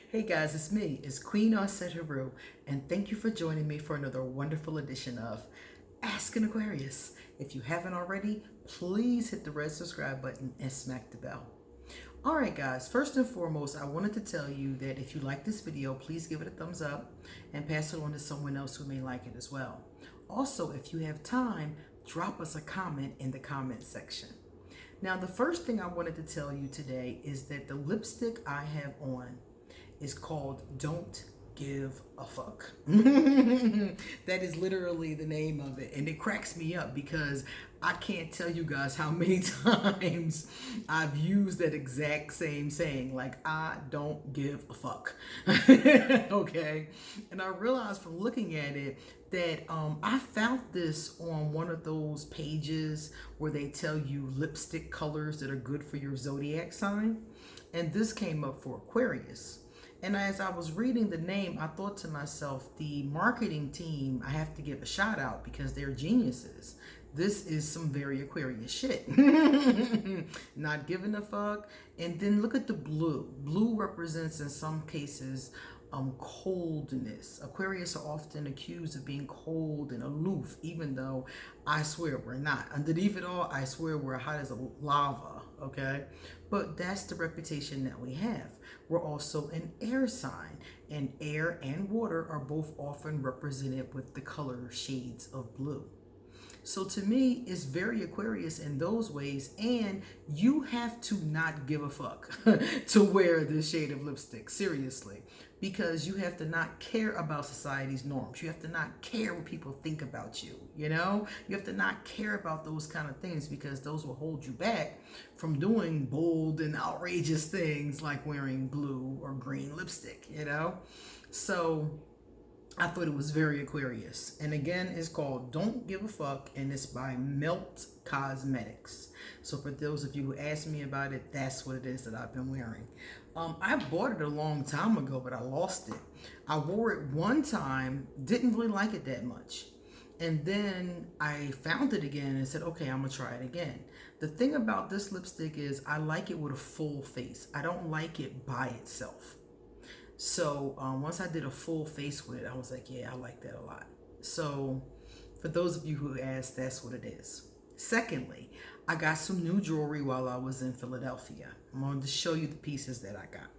Hey guys, it's me. It's Queen Aset Haru, and thank you for joining me for another wonderful edition of Ask an Aquarius. If you haven't already, please hit the red subscribe button and smack the bell. Alright guys, first and foremost, I wanted to tell you that if you like this video, please give it a thumbs up and pass it on to someone else who may like it as well. Also, if you have time, drop us a comment in the comment section. Now, the first thing I wanted to tell you today is that the lipstick I have on is called Don't Give a Fuck. That is literally the name of it. And it cracks me up because I can't tell you guys how many times I've used that exact same saying, like, I don't give a fuck. Okay. And I realized from looking at it that I found this on one of those pages where they tell you lipstick colors that are good for your zodiac sign. And this came up for Aquarius. And as I was reading the name, I thought to myself, the marketing team, I have to give a shout out because they're geniuses. This is some very Aquarius shit. Not giving a fuck. And then look at the blue. Blue represents in some cases coldness. Aquarius are often accused of being cold and aloof, even though I swear we're not. Underneath it all, I swear we're hot as a lava, okay? But that's the reputation that we have. We're also an air sign, and air and water are both often represented with the color shades of blue. So to me, it's very Aquarius in those ways, and you have to not give a fuck to wear this shade of lipstick, seriously, because you have to not care about society's norms. You have to not care what people think about you, you know? You have to not care about those kind of things because those will hold you back from doing bold and outrageous things like wearing blue or green lipstick, you know? So I thought it was very Aquarius. And again, it's called Don't Give a Fuck, and it's by Melt Cosmetics. So for those of you who asked me about it, that's what it is that I've been wearing. I bought it a long time ago, but I lost it. I wore it one time, didn't really like it that much. And then I found it again and said, okay, I'm gonna try it again. The thing about this lipstick is I like it with a full face. I don't like it by itself. So once I did a full face with it, I was like, yeah, I like that a lot. So for those of you who asked, that's what it is. Secondly, I got some new jewelry while I was in Philadelphia. I'm going to show you the pieces that I got.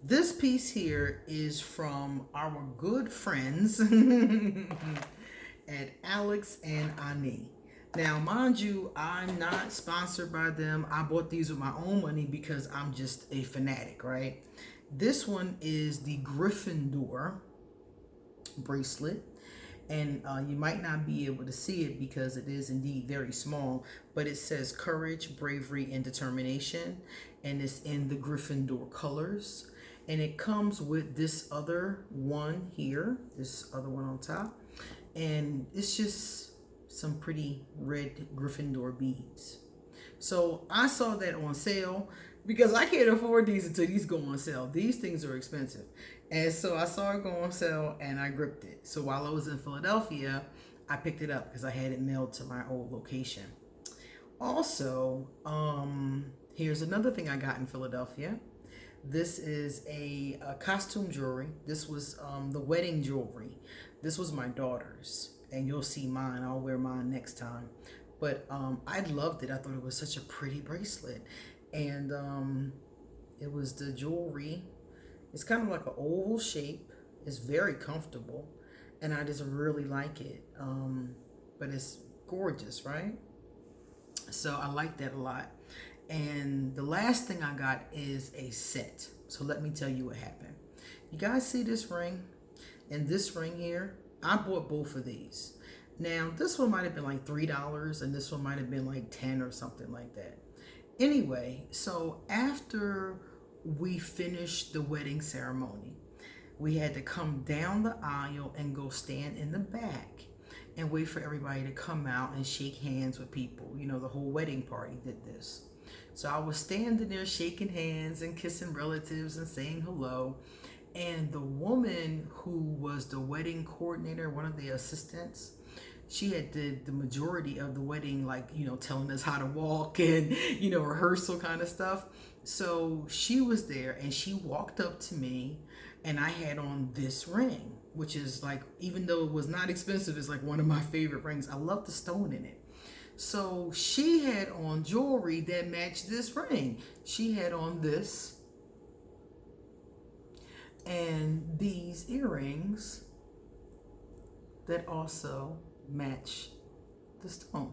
This piece here is from our good friends at Alex and Ani. Now, mind you, I'm not sponsored by them. I bought these with my own money because I'm just a fanatic, right? This one is the Gryffindor bracelet, and you might not be able to see it because it is indeed very small, but it says courage, bravery, and determination, and it's in the Gryffindor colors. And it comes with this other one here, this other one on top, and it's just some pretty red Gryffindor beads. So I saw that on sale because I can't afford these until these go on sale. These things are expensive. And so I saw it go on sale and I gripped it. So while I was in Philadelphia, I picked it up because I had it mailed to my old location. Also, here's another thing I got in Philadelphia. This is a costume jewelry. This was the wedding jewelry. This was my daughter's. And you'll see mine. I'll wear mine next time. But I loved it. I thought it was such a pretty bracelet. And it was the jewelry. It's kind of like an oval shape. It's very comfortable. And I just really like it. But it's gorgeous, right? So I like that a lot. And the last thing I got is a set. So let me tell you what happened. You guys see this ring? And this ring here? I bought both of these. Now, this one might have been like $3 and this one might have been like 10 or something like that. Anyway, so after we finished the wedding ceremony, we had to come down the aisle and go stand in the back and wait for everybody to come out and shake hands with people. You know, the whole wedding party did this. So I was standing there shaking hands and kissing relatives and saying hello. And the woman who was the wedding coordinator, one of the assistants, she had did the majority of the wedding, like, you know, telling us how to walk and, you know, rehearsal kind of stuff. So she was there and she walked up to me, and I had on this ring, which is like, even though it was not expensive, it's like one of my favorite rings. I love the stone in it. So she had on jewelry that matched this ring. She had on this and these earrings that also match the stone.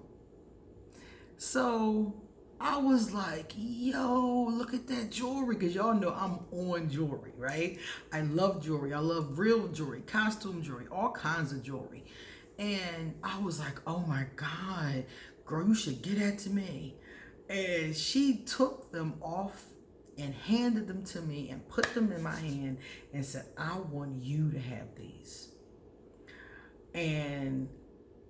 So I was like, yo, look at that jewelry. Because y'all know I'm on jewelry, right? I love jewelry. I love real jewelry, costume jewelry, all kinds of jewelry. And I was like, oh my God, girl, you should get that to me. And she took them off and handed them to me and put them in my hand and said, I want you to have these. And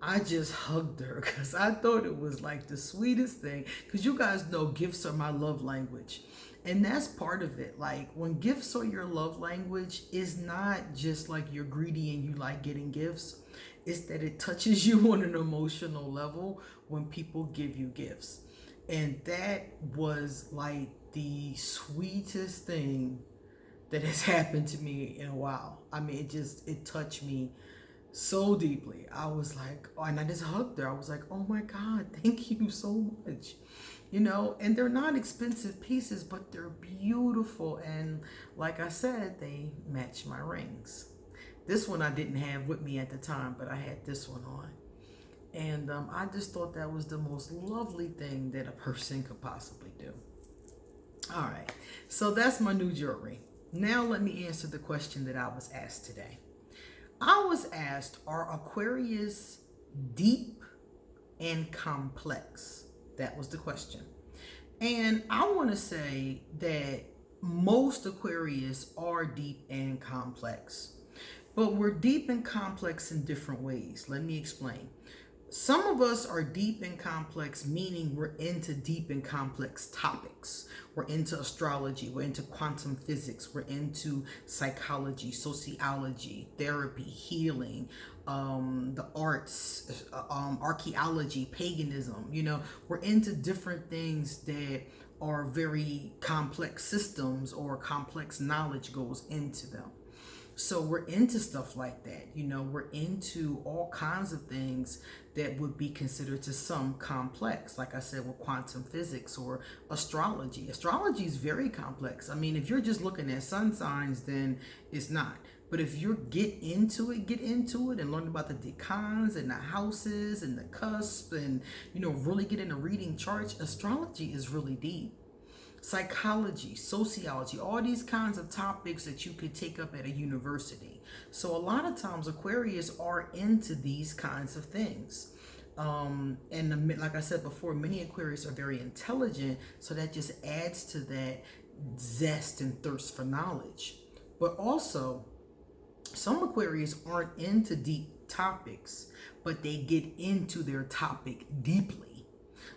I just hugged her because I thought it was like the sweetest thing. Because you guys know gifts are my love language. And that's part of it. Like, when gifts are your love language, it's not just like you're greedy and you like getting gifts. It's that it touches you on an emotional level when people give you gifts. And that was like the sweetest thing that has happened to me in a while. I mean, it touched me so deeply. I was like, oh, and I just hugged her. I was like, oh my God, thank you so much. And they're not expensive pieces, but they're beautiful. And like I said, they match my rings. This one I didn't have with me at the time, but I had this one on. And I just thought that was the most lovely thing that a person could possibly do. All right, so that's my new jewelry. Now let me answer the question that I was asked today. I was asked, are Aquarius deep and complex? That was the question. And I want to say that most Aquarius are deep and complex. But we're deep and complex in different ways. Let me explain. Some of us are deep and complex, meaning we're into deep and complex topics. We're into astrology, we're into quantum physics, we're into psychology, sociology, therapy, healing, the arts, archaeology, paganism. We're into different things that are very complex systems, or complex knowledge goes into them. So we're into stuff like that. We're into all kinds of things that would be considered to some complex. Like I said, with quantum physics or astrology. Astrology is very complex. I mean, if you're just looking at sun signs, then it's not. But if you get into it and learn about the decans and the houses and the cusp and, really get into reading charts, astrology is really deep. Psychology, sociology, all these kinds of topics that you could take up at a university. So a lot of times Aquarius are into these kinds of things. Like I said before, many Aquarius are very intelligent, so that just adds to that zest and thirst for knowledge. But also, some Aquarius aren't into deep topics, but they get into their topic deeply.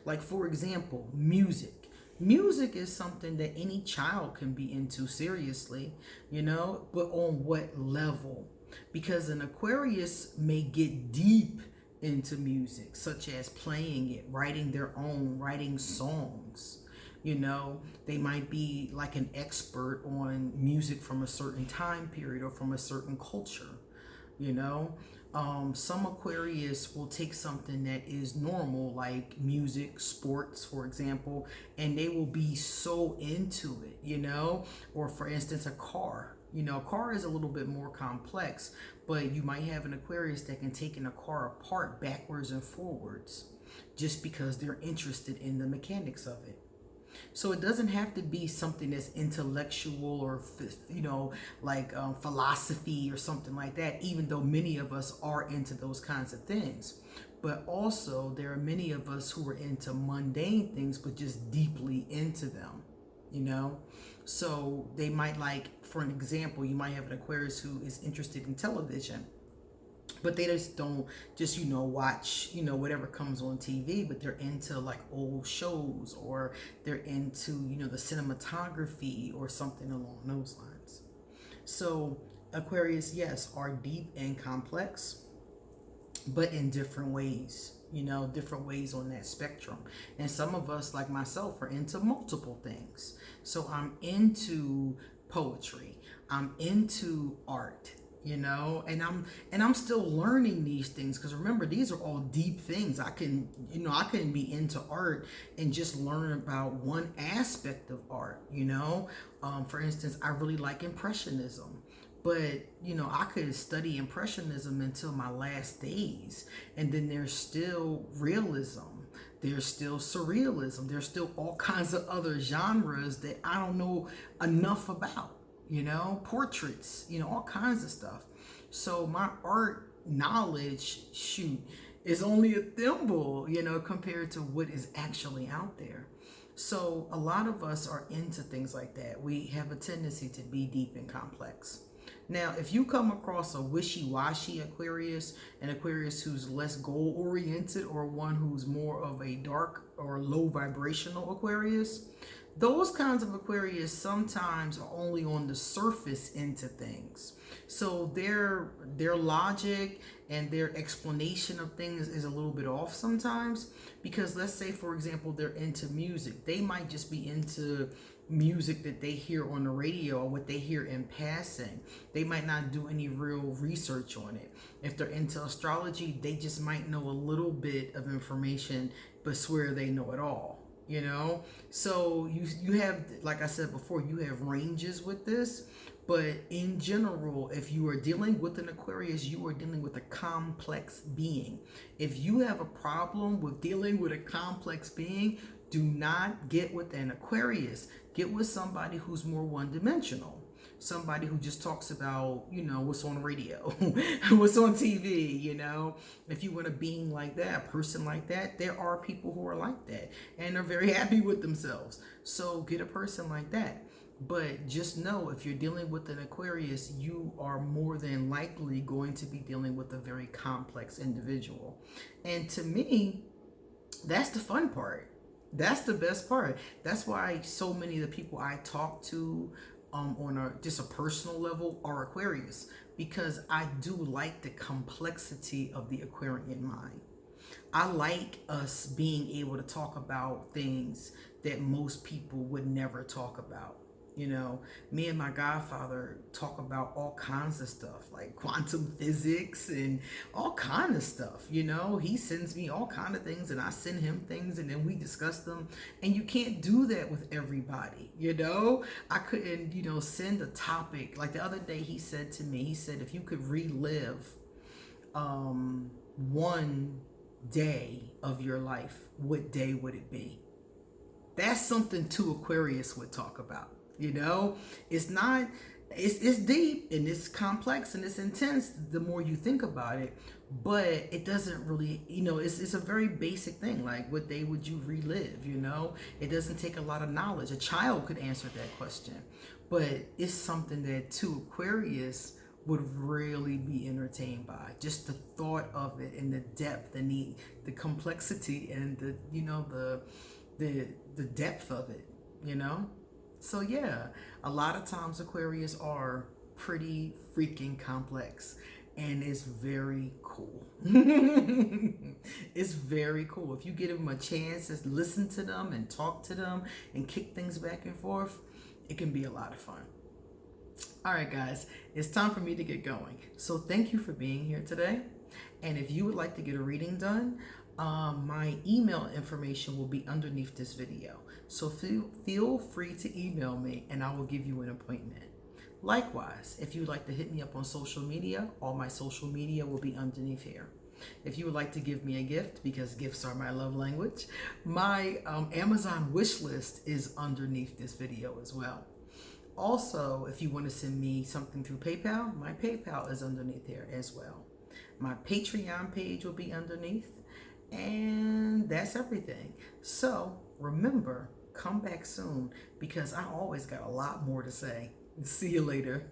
Like, for example, music. Music is something that any child can be into seriously, but on what level? Because an Aquarius may get deep into music, such as playing it, writing songs. They might be like an expert on music from a certain time period or from a certain culture. Some Aquarius will take something that is normal, like music, sports, for example, and they will be so into it, or for instance, a car. A car is a little bit more complex, but you might have an Aquarius that can take a car apart backwards and forwards just because they're interested in the mechanics of it. So it doesn't have to be something that's intellectual or, like philosophy or something like that, even though many of us are into those kinds of things. But also, there are many of us who are into mundane things, but just deeply into them, So they might, like, for an example, you might have an Aquarius who is interested in television, but they just don't just, watch, whatever comes on TV, but they're into like old shows, or they're into, the cinematography or something along those lines. So Aquarius, yes, are deep and complex, but in different ways. different ways on that spectrum. And some of us, like myself, are into multiple things. So I'm into poetry, I'm into art, and I'm still learning these things, because remember, these are all deep things. I can be into art and just learn about one aspect of art. For instance, I really like impressionism, but I could study impressionism until my last days. And then there's still realism, there's still surrealism, there's still all kinds of other genres that I don't know enough about, portraits, all kinds of stuff. So my art knowledge, is only a thimble, compared to what is actually out there. So a lot of us are into things like that. We have a tendency to be deep and complex. Now, if you come across a wishy-washy Aquarius, an Aquarius who's less goal-oriented, or one who's more of a dark or low vibrational Aquarius, those kinds of Aquarius sometimes are only on the surface into things. So their logic and their explanation of things is a little bit off sometimes, because let's say, for example, they're into music. They might just be into music that they hear on the radio or what they hear in passing. They might not do any real research on it. If they're into astrology, they just might know a little bit of information but swear they know it all. So you have, like I said before, you have ranges with this. But in general, if you are dealing with an Aquarius, you are dealing with a complex being. If you have a problem with dealing with a complex being, do not get with an Aquarius. Get with somebody who's more one-dimensional. Somebody who just talks about, what's on radio, what's on TV, If you want a being like that, a person like that, there are people who are like that and are very happy with themselves. So get a person like that. But just know, if you're dealing with an Aquarius, you are more than likely going to be dealing with a very complex individual. And to me, that's the fun part. That's the best part. That's why so many of the people I talk to on just a personal level are Aquarius, because I do like the complexity of the Aquarian mind. I like us being able to talk about things that most people would never talk about. Me and my godfather talk about all kinds of stuff, like quantum physics and all kinds of stuff. He sends me all kinds of things and I send him things, and then we discuss them. And you can't do that with everybody. I couldn't, send a topic. Like the other day, he said to me, if you could relive one day of your life, what day would it be? That's something two Aquarius would talk about. It's not, it's deep and it's complex and it's intense the more you think about it, but it doesn't really, it's a very basic thing. Like, what day would you relive? It doesn't take a lot of knowledge. A child could answer that question, but it's something that two Aquarius would really be entertained by. Just the thought of it, and the depth and the complexity, and the depth of it, So yeah, a lot of times Aquarius are pretty freaking complex, and it's very cool. It's very cool. If you give them a chance to listen to them and talk to them and kick things back and forth, it can be a lot of fun. All right, guys, it's time for me to get going. So thank you for being here today. And if you would like to get a reading done, my email information will be underneath this video. So feel free to email me and I will give you an appointment. Likewise, if you'd like to hit me up on social media, all my social media will be underneath here. If you would like to give me a gift, because gifts are my love language, my Amazon wish list is underneath this video as well. Also, if you want to send me something through PayPal, my PayPal is underneath there as well. My Patreon page will be underneath, and that's everything. So remember, come back soon, because I always got a lot more to say. See you later.